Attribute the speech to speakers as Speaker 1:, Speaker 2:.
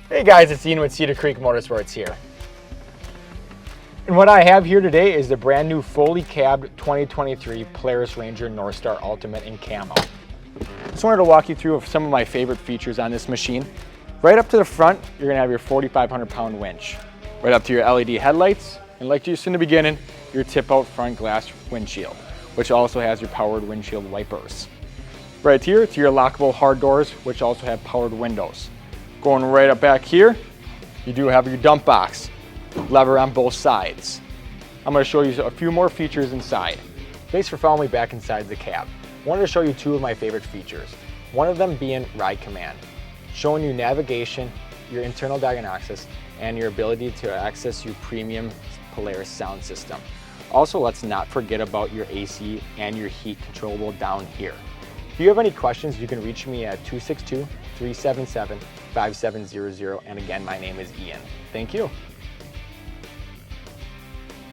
Speaker 1: Hey guys, it's Ian with Cedar Creek Motorsports here. And what I have here today is the brand new fully cabbed 2023 Polaris Ranger Northstar Ultimate in camo. Just wanted to walk you through some of my favorite features on this machine. Right up to the front, you're gonna have your 4,500 pound winch. Right up to your LED headlights, and like just in the beginning, your tip out front glass windshield, which also has your powered windshield wipers. Right here to your lockable hard doors, which also have powered windows. Going right up back here, you do have your dump box, lever on both sides. I'm going to show you a few more features inside. Thanks for following me back inside the cab. I wanted to show you two of my favorite features. One of them being Ride Command, showing you navigation, your internal diagnostics, and your ability to access your premium Polaris sound system. Also, let's not forget about your AC and your heat controllable down here. If you have any questions, you can reach me at 262-377-5700, and again, my name is Ian. Thank you.